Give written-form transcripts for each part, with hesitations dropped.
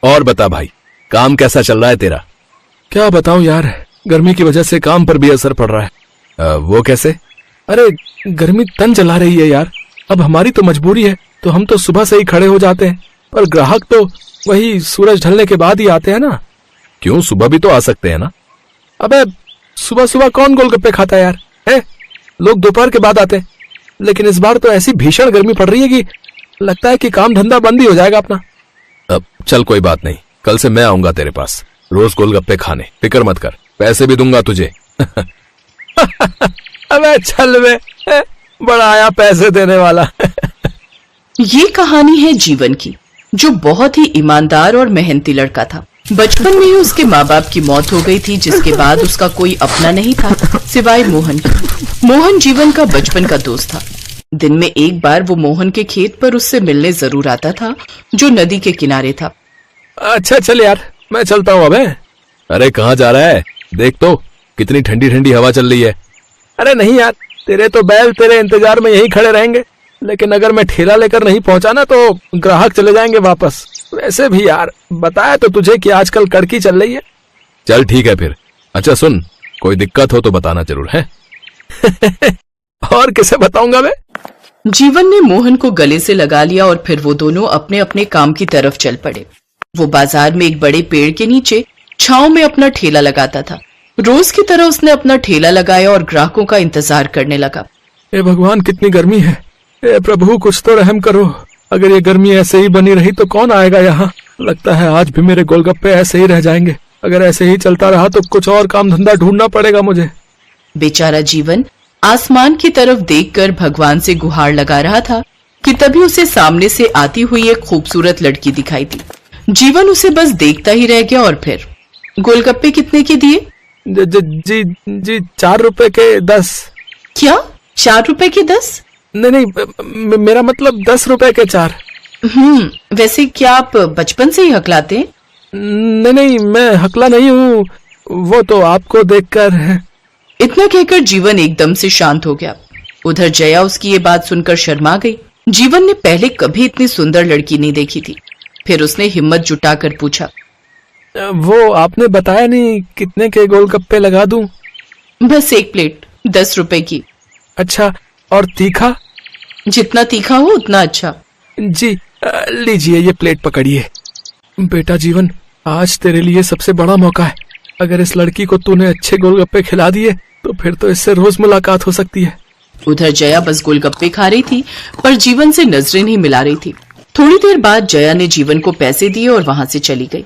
और बता भाई, काम कैसा चल रहा है तेरा? क्या बताऊं यार, गर्मी की वजह से काम पर भी असर पड़ रहा है। वो कैसे? अरे गर्मी तन जला रही है यार। अब हमारी तो मजबूरी है, तो हम तो सुबह से ही खड़े हो जाते हैं, पर ग्राहक तो वही सूरज ढलने के बाद ही आते हैं ना। क्यों, सुबह भी तो आ सकते हैं ना? अबे सुबह सुबह कौन गोलगप्पे खाता है यार, है? लोग दोपहर के बाद आते हैं। लेकिन इस बार तो ऐसी भीषण गर्मी पड़ रही है कि लगता है कि काम धंधा बंद ही हो जाएगा अपना। अब चल कोई बात नहीं, कल से मैं आऊंगा तेरे पास रोज गोलगप्पे खाने, फिक्र मत कर, पैसे भी दूंगा तुझे। अबे चल बे, बड़ा आया पैसे देने वाला। ये कहानी है जीवन की, जो बहुत ही ईमानदार और मेहनती लड़का था। बचपन में ही उसके माँ बाप की मौत हो गई थी, जिसके बाद उसका कोई अपना नहीं था सिवाय मोहन के। मोहन जीवन का बचपन का दोस्त था। दिन में एक बार वो मोहन के खेत पर उससे मिलने जरूर आता था, जो नदी के किनारे था। अच्छा चल यार, मैं चलता हूँ अब। अरे कहाँ जा रहा है? देख तो कितनी ठंडी ठंडी हवा चल रही है। अरे नहीं यार, तेरे तो बैल तेरे इंतजार में यहीं खड़े रहेंगे, लेकिन अगर मैं ठेला लेकर नहीं पहुंचा ना तो ग्राहक चले जाएंगे वापस। वैसे भी यार बताया तो तुझे कि आजकल कड़की चल रही है। चल ठीक है फिर। अच्छा सुन, कोई दिक्कत हो तो बताना जरूर है। और किसे बताऊंगा मैं? जीवन ने मोहन को गले से लगा लिया और फिर वो दोनों अपने अपने काम की तरफ चल पड़े। वो बाजार में एक बड़े पेड़ के नीचे छांव में अपना ठेला लगाता था। रोज की तरह उसने अपना ठेला लगाया और ग्राहकों का इंतजार करने लगा। ए भगवान, कितनी गर्मी है। ए प्रभु, कुछ तो रहम करो। अगर ये गर्मी ऐसे ही बनी रही तो कौन आएगा यहाँ। लगता है आज भी मेरे गोलगप्पे ऐसे ही रह जाएंगे। अगर ऐसे ही चलता रहा तो कुछ और काम धंधा ढूंढना पड़ेगा मुझे। बेचारा जीवन आसमान की तरफ देखकर भगवान से गुहार लगा रहा था कि तभी उसे सामने से आती हुई एक खूबसूरत लड़की दिखाई दी। जीवन उसे बस देखता ही रह गया और फिर, गोलगप्पे कितने के दिए? जी 4 रुपए के 10। क्या 4 रुपए के 10? नहीं, मेरा मतलब 10 रुपए के 4। वैसे क्या आप बचपन से ही हकलाते हैं? नहीं, मैं हकला नहीं हूँ, वो तो आपको देखकर। इतना कहकर जीवन एकदम से शांत हो गया। उधर जया उसकी ये बात सुनकर शर्मा गई। जीवन ने पहले कभी इतनी सुंदर लड़की नहीं देखी थी। फिर उसने हिम्मत जुटाकर पूछा, वो आपने बताया नहीं कितने के गोलगप्पे लगा दूं? बस 1 प्लेट 10 रुपए की। अच्छा, और तीखा? जितना तीखा हो उतना अच्छा। जी लीजिए, ये प्लेट पकड़िए। बेटा जीवन, आज तेरे लिए सबसे बड़ा मौका है। अगर इस लड़की को तूने अच्छे गोलगप्पे खिला दिए तो फिर तो इससे रोज मुलाकात हो सकती है। उधर जया बस गोलगप्पे खा रही थी, पर जीवन से नजरें नहीं मिला रही थी। थोड़ी देर बाद जया ने जीवन को पैसे दिए और वहां से चली गई।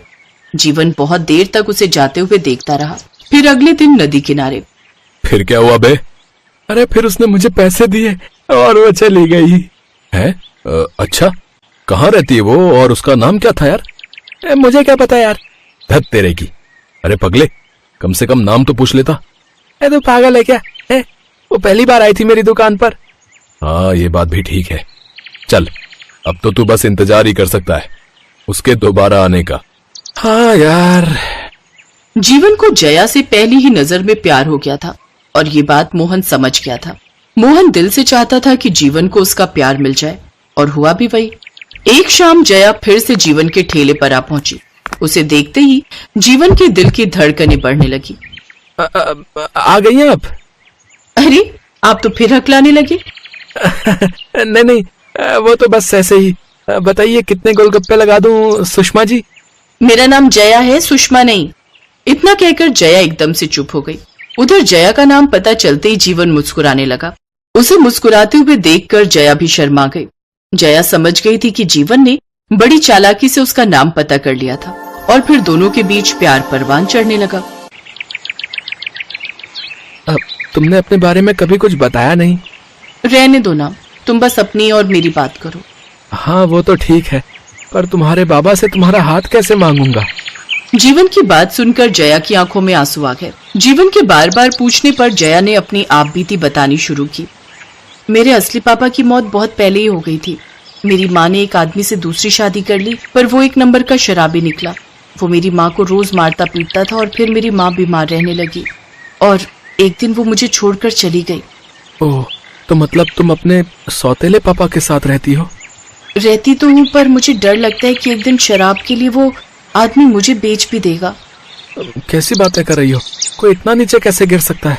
जीवन बहुत देर तक उसे जाते हुए देखता रहा। फिर अगले दिन नदी किनारे। फिर क्या हुआ बे? अरे फिर उसने मुझे पैसे दिए और वो चली गई है। अच्छा, कहाँ रहती है वो और उसका नाम क्या था यार? मुझे क्या पता यार। धत तेरे की। अरे पगले, कम से कम नाम तो पूछ लेता। तो पागल है क्या? वो पहली बार आई थी मेरी दुकान पर। हाँ, ये बात भी ठीक है। चल, अब तो तू बस इंतजार ही कर सकता है उसके दोबारा आने का। हाँ यार। जीवन को जया से पहली ही नजर में प्यार हो गया था और ये बात मोहन समझ गया था। मोहन दिल से चाहता था कि जीवन को उसका प्यार मिल जाए, और हुआ भी वही। एक शाम जया फिर से जीवन के ठेले पर आ पहुंची। उसे देखते ही जीवन के दिल की धड़कनें बढ़ने लगी। आ गई हैं आप? अरे, आप तो फिर हकलाने लगे। नहीं, वो तो बस ऐसे ही। बताइए कितने गोलगप्पे लगा दूं सुषमा जी? मेरा नाम जया है, सुषमा नहीं। इतना कहकर जया एकदम से चुप हो गई। उधर जया का नाम पता चलते ही जीवन मुस्कुराने लगा। उसे मुस्कुराते हुए देखकर जया भी शर्मा गई। जया समझ गई थी कि जीवन ने बड़ी चालाकी से उसका नाम पता कर लिया था और फिर दोनों के बीच प्यार परवान चढ़ने लगा। तुमने अपने बारे में कभी कुछ बताया नहीं। रहने दो ना, तुम बस अपनी और मेरी बात करो। हाँ वो तो ठीक है, पर तुम्हारे बाबा से तुम्हारा हाथ कैसे मांगूंगा? जीवन की बात सुनकर जया की आंखों में आंसू आ गए। जीवन के बार बार पूछने पर जया ने अपनी आपबीती बतानी शुरू की। मेरे असली पापा की मौत बहुत पहले ही हो गई थी। मेरी माँ ने एक आदमी से दूसरी शादी कर ली, पर वो एक नंबर का शराबी निकला। वो मेरी माँ को रोज मारता पीटता था और फिर मेरी माँ बीमार रहने लगी और एक दिन वो मुझे छोड़कर चली गई। ओह, तो मतलब तुम अपने सौतेले पापा के साथ रहती हो? रहती तो हूँ, पर मुझे डर लगता है कि एक दिन शराब के लिए वो आदमी मुझे बेच भी देगा। कैसी बातें कर रही हो? कोई इतना नीचे कैसे गिर सकता है?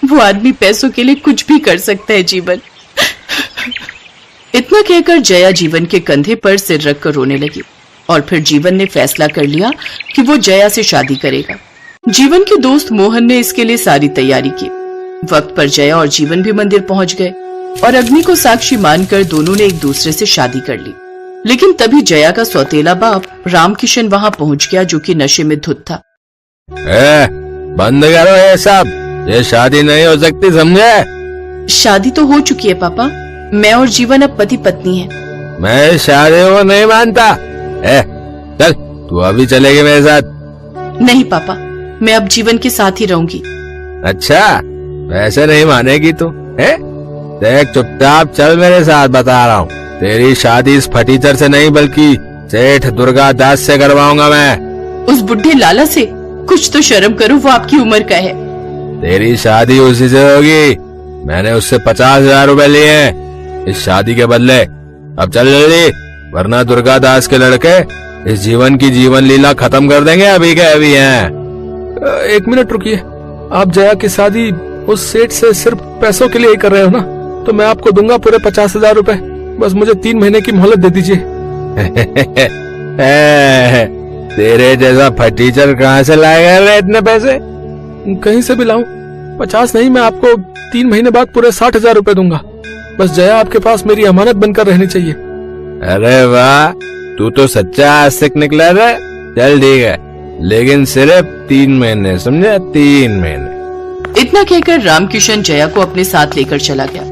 वो आदमी पैसों के लिए कुछ भी कर सकता है जीवन। इतना कहकर जया जीवन के कंधे पर सिर रखकर रोने लगी और फिर जीवन ने फैसला कर लिया कि वो जया से शादी करेगा। जीवन के दोस्त मोहन ने इसके लिए सारी तैयारी की। वक्त पर जया और जीवन भी मंदिर पहुंच गए और अग्नि को साक्षी मानकर दोनों ने एक दूसरे से शादी कर ली। लेकिन तभी जया का सौतेला बाप रामकिशन वहां पहुंच गया, जो कि नशे में धुत था। बंद करो ये सब, ये शादी नहीं हो सकती, समझे? शादी तो हो चुकी है पापा, मैं और जीवन अब पति पत्नी हैं। मैं शादी को नहीं मानता। चल तू अभी चलेगी मेरे साथ। नहीं पापा, मैं अब जीवन के साथ ही रहूंगी। अच्छा, वैसे नहीं मानेगी तू? देख चुपचाप चल मेरे साथ, बता रहा हूँ। तेरी शादी इस फटीचर से नहीं बल्कि सेठ दुर्गा दास से करवाऊंगा मैं। उस बुढ़े लाला से? कुछ तो शर्म करो, वो आपकी उम्र का है। तेरी शादी उसी से होगी। मैंने उससे 50,000 रुपए लिए हैं इस शादी के बदले। अब चल जल्दी, वरना दुर्गा दास के लड़के इस जीवन की जीवन लीला खत्म कर देंगे अभी के अभी हैं। एक मिनट रुकिए, आप जया की शादी उस सेठ से सिर्फ पैसों के लिए ही कर रहे हो ना? तो मैं आपको दूंगा पूरे 50,000 रुपए। बस मुझे 3 महीने की मोहलत दे दीजिए। तेरे जैसा फटीचर कहाँ से लाएगा रे इतने पैसे? कहीं से भी लाऊं? 50 नहीं, मैं आपको 3 महीने बाद पूरे 60,000 रुपए दूंगा। बस जया आपके पास मेरी अमानत बनकर रहनी चाहिए। अरे वाह, तू तो सच्चा आस्तिक निकला रे। चल ठीक है, लेकिन सिर्फ 3 महीने, समझे? 3 महीने। इतना कहकर रामकिशन जया को अपने साथ लेकर चला गया।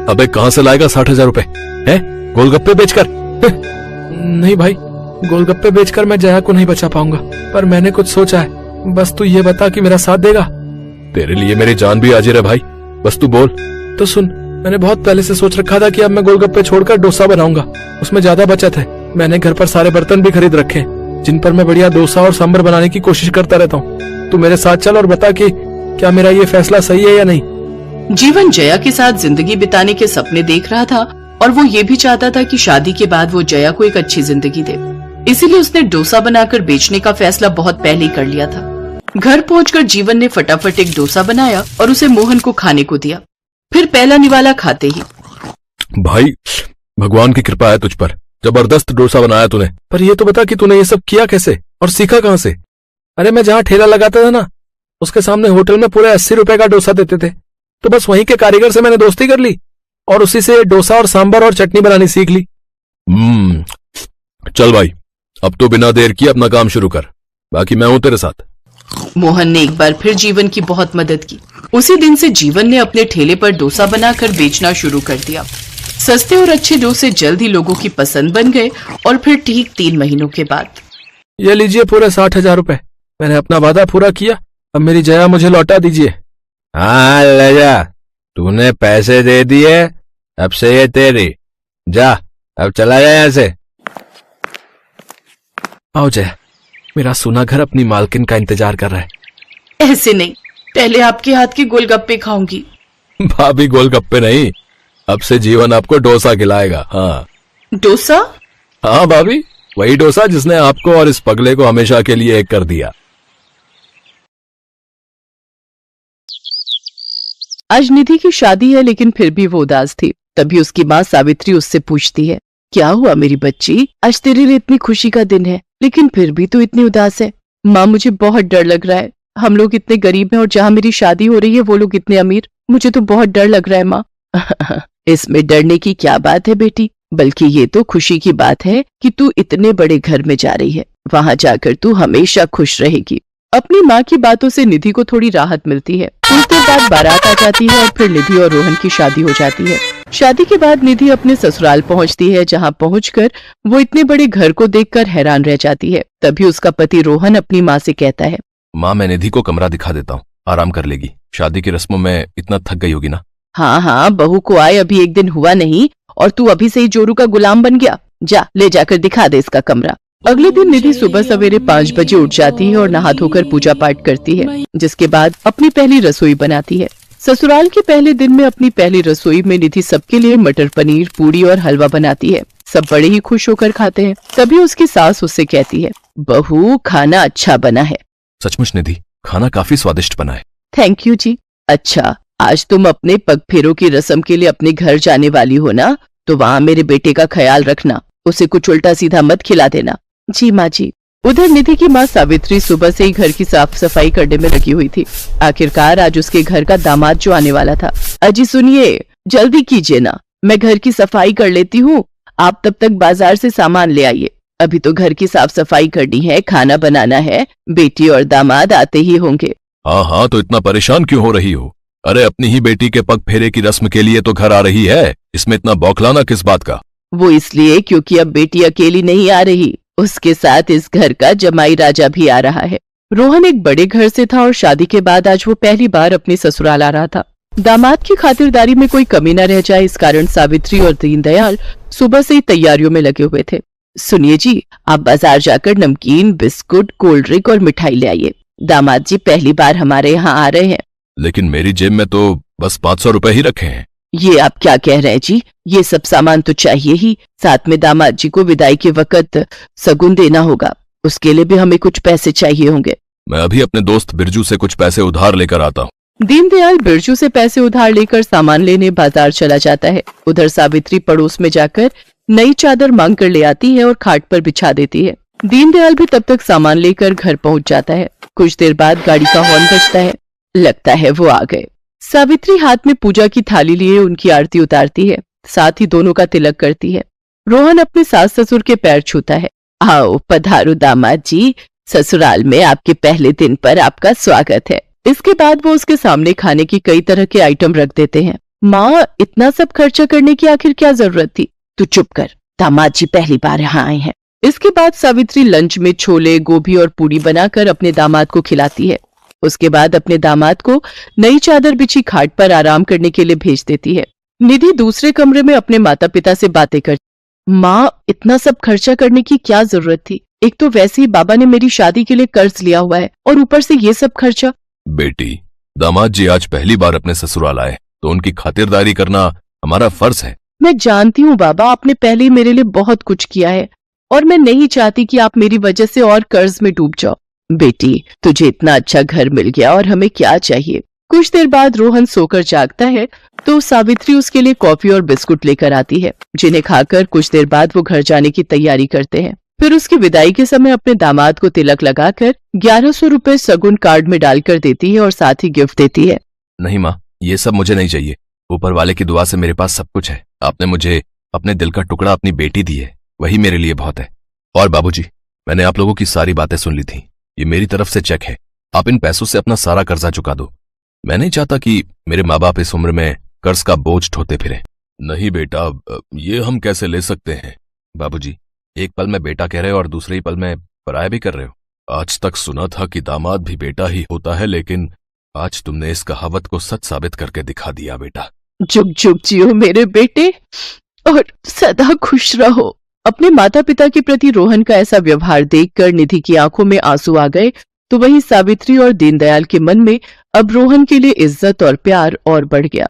अबे कहाँ से लाएगा 60,000 रुपए? गोलगप्पे बेचकर? नहीं भाई, गोलगप्पे बेचकर मैं जया को नहीं बचा पाऊंगा, पर मैंने कुछ सोचा है। बस तू ये बता कि मेरा साथ देगा? तेरे लिए मेरी जान भी हाजिर है भाई, बस तू बोल। तो सुन, मैंने बहुत पहले से सोच रखा था कि अब मैं गोलगप्पे छोड़कर डोसा बनाऊंगा। उसमें ज्यादा बचत है। मैंने घर पर सारे बर्तन भी खरीद रखे हैं, जिन पर मैं बढ़िया डोसा और सांभर बनाने की कोशिश करता रहता हूँ। तू मेरे साथ चल और बता कि क्या मेरा ये फैसला सही है या नहीं। जीवन जया के साथ जिंदगी बिताने के सपने देख रहा था और वो ये भी चाहता था कि शादी के बाद वो जया को एक अच्छी जिंदगी दे। इसीलिए उसने डोसा बनाकर बेचने का फैसला बहुत पहले ही कर लिया था। घर पहुंचकर जीवन ने फटाफट एक डोसा बनाया और उसे मोहन को खाने को दिया। फिर पहला निवाला खाते ही, भाई भगवान की कृपा है तुझ पर, जबरदस्त डोसा बनाया तूने। पर ये तो बता कि तूने ये सब किया कैसे और सीखा कहाँ से? अरे मैं जहाँ ठेला लगाता था ना, उसके सामने होटल में पूरे 80 रुपए का डोसा देते थे। तो बस वहीं के कारीगर से मैंने दोस्ती कर ली और उसी से डोसा और सांभर और चटनी बनानी सीख ली। चल भाई, अब तो बिना देर किए अपना काम शुरू कर, बाकी मैं हूं तेरे साथ। मोहन ने एक बार फिर जीवन की बहुत मदद की। उसी दिन से जीवन ने अपने ठेले पर डोसा बनाकर बेचना शुरू कर दिया। सस्ते और अच्छे डोसे जल्द ही लोगों की पसंद बन गए और फिर ठीक 3 महीनों के बाद, ये लीजिए पूरे 60,000 रुपए। मैंने अपना वादा पूरा किया, अब मेरी जया मुझे लौटा दीजिए। हाँ ले जा, तूने पैसे दे दिए, अब से ये तेरी। जा, अब चला जा यहाँ से। आओ जया, मेरा सोना घर अपनी मालकिन का इंतजार कर रहा है। ऐसे नहीं, पहले आपके हाथ के गोलगप्पे खाऊंगी। भाभी गोलगप्पे नहीं, अब से जीवन आपको डोसा खिलाएगा। हाँ डोसा? हाँ भाभी, वही डोसा जिसने आपको और इस पगले को हमेशा के लिए एक कर दिया। आज निधि की शादी है, लेकिन फिर भी वो उदास थी। तभी उसकी माँ सावित्री उससे पूछती है, क्या हुआ मेरी बच्ची, आज तेरे लिए इतनी खुशी का दिन है, लेकिन फिर भी तू इतनी उदास है। माँ मुझे बहुत डर लग रहा है, हम लोग इतने गरीब हैं और जहाँ मेरी शादी हो रही है वो लोग इतने अमीर। मुझे तो बहुत डर लग रहा है माँ। इसमें डरने की क्या बात है बेटी, बल्कि ये तो खुशी की बात है कि तू इतने बड़े घर में जा रही है, वहाँ जाकर तू हमेशा खुश रहेगी। अपनी माँ की बातों से निधि को थोड़ी राहत मिलती है। उसके बाद बारात आ जाती है और फिर निधि और रोहन की शादी हो जाती है। शादी के बाद निधि अपने ससुराल पहुंचती है, जहां पहुंचकर वो इतने बड़े घर को देखकर हैरान रह जाती है। तभी उसका पति रोहन अपनी माँ से कहता है, माँ मैं निधि को कमरा दिखा देता हूँ, आराम कर लेगी। शादी की रस्मों में इतना थक गई होगी ना। हाँ हाँ, बहू को आए अभी 1 दिन हुआ नहीं और तू अभी से ही जोरू का गुलाम बन गया। जा, ले जाकर दिखा दे इसका कमरा। अगले दिन निधि सुबह सवेरे 5 बजे उठ जाती है और नहा धोकर पूजा पाठ करती है, जिसके बाद अपनी पहली रसोई बनाती है। ससुराल के पहले दिन में अपनी पहली रसोई में निधि सबके लिए मटर पनीर, पूरी और हलवा बनाती है। सब बड़े ही खुश होकर खाते हैं। तभी उसकी सास उससे कहती है, बहू, खाना अच्छा बना है। सचमुच निधि, खाना काफी स्वादिष्ट बना है। थैंक यू जी। अच्छा, आज तुम अपने पगफेरों की रस्म के लिए अपने घर जाने वाली हो ना, तो वहाँ मेरे बेटे का ख्याल रखना, उसे कुछ उल्टा सीधा मत खिला देना। जी माँ जी। उधर निधि की माँ सावित्री सुबह से ही घर की साफ सफाई करने में लगी हुई थी। आखिरकार आज उसके घर का दामाद जो आने वाला था। अजी सुनिए, जल्दी कीजिए ना, मैं घर की सफाई कर लेती हूँ, आप तब तक बाजार से सामान ले आइए। अभी तो घर की साफ सफाई करनी है, खाना बनाना है, बेटी और दामाद आते ही होंगे। हाँ हाँ, तो इतना परेशान क्यों हो रही हो? अरे अपनी ही बेटी के पग फेरे की रस्म के लिए तो घर आ रही है, इसमें इतना बौखलाना किस बात का? वो इसलिए क्योंकि अब बेटी अकेली नहीं आ रही, उसके साथ इस घर का जमाई राजा भी आ रहा है। रोहन एक बड़े घर से था और शादी के बाद आज वो पहली बार अपने ससुराल आ रहा था। दामाद की खातिरदारी में कोई कमी न रह जाए, इस कारण सावित्री और दीनदयाल सुबह से ही तैयारियों में लगे हुए थे। सुनिए जी, आप बाजार जाकर नमकीन, बिस्कुट, कोल्ड ड्रिंक और मिठाई ले आइए। दामाद जी पहली बार हमारे यहाँ आ रहे हैं। लेकिन मेरी जेब में तो बस 500 रुपए ही रखे हैं। ये आप क्या कह रहे हैं जी? ये सब सामान तो चाहिए ही, साथ में दामाद जी को विदाई के वक्त सगुन देना होगा, उसके लिए भी हमें कुछ पैसे चाहिए होंगे। मैं अभी अपने दोस्त बिरजू से कुछ पैसे उधार लेकर आता हूँ। दीनदयाल बिरजू से पैसे उधार लेकर सामान लेने बाजार चला जाता है। उधर सावित्री पड़ोस में जाकर नई चादर मांग कर ले आती है और खाट पर बिछा देती है। दीनदयाल भी तब तक सामान लेकर घर पहुंच जाता है। कुछ देर बाद गाड़ी का हॉर्न बजता है, लगता है वो आ गए। सावित्री हाथ में पूजा की थाली लिए उनकी आरती उतारती है, साथ ही दोनों का तिलक करती है। रोहन अपने सास ससुर के पैर छूता है। आओ पधारो दामाद जी, ससुराल में आपके पहले दिन पर आपका स्वागत है। इसके बाद वो उसके सामने खाने की कई तरह के आइटम रख देते हैं। माँ, इतना सब खर्चा करने की आखिर क्या जरूरत थी? तू चुप कर, दामाद जी पहली बार यहाँ आए हैं। इसके बाद सावित्री लंच में छोले, गोभी और पूरी बनाकर अपने दामाद को खिलाती है। उसके बाद अपने दामाद को नई चादर बिछी खाट पर आराम करने के लिए भेज देती है। निधि दूसरे कमरे में अपने माता पिता से बातें करती। माँ, इतना सब खर्चा करने की क्या जरूरत थी? एक तो वैसे ही बाबा ने मेरी शादी के लिए कर्ज लिया हुआ है और ऊपर से ये सब खर्चा। बेटी, दामाद जी आज पहली बार अपने ससुराल आए, तो उनकी खातिरदारी करना हमारा फर्ज है। मैं जानती हूँ बाबा, आपने पहले ही मेरे लिए बहुत कुछ किया है और मैं नहीं चाहती कि आप मेरी वजह से और कर्ज में डूब जाओ। बेटी, तुझे इतना अच्छा घर मिल गया और हमें क्या चाहिए। कुछ देर बाद रोहन सोकर जागता है तो सावित्री उसके लिए कॉफी और बिस्कुट लेकर आती है, जिन्हें खाकर कुछ देर बाद वो घर जाने की तैयारी करते हैं। फिर उसकी विदाई के समय अपने दामाद को तिलक लगाकर 1100 रुपए सगुन कार्ड में डालकर देती है और साथ ही गिफ्ट देती है। नहीं माँ, ये सब मुझे नहीं चाहिए। ऊपर वाले की दुआ से मेरे पास सब कुछ है। आपने मुझे अपने दिल का टुकड़ा अपनी बेटी दी है, वही मेरे लिए बहुत है। और बाबूजी, मैंने आप लोगों की सारी बातें सुन ली थी। ये मेरी तरफ से चेक है, आप इन पैसों से अपना सारा कर्जा चुका दो। मैं नहीं चाहता कि मेरे माँ बाप इस उम्र में कर्ज का बोझ ढोते फिरे। नहीं बेटा, ये हम कैसे ले सकते हैं? बाबूजी, एक पल में बेटा कह रहे हो और दूसरे ही पल में पराया भी कर रहे हो। आज तक सुना था कि दामाद भी बेटा ही होता है, लेकिन आज तुमने इस कहावत को सच साबित करके दिखा दिया बेटा। जुग जुग जियो मेरे बेटे और सदा खुश रहो। अपने माता पिता के प्रति रोहन का ऐसा व्यवहार देखकर निधि की आंखों में आंसू आ गए, तो वहीं सावित्री और दीनदयाल के मन में अब रोहन के लिए इज्जत और प्यार और बढ़ गया।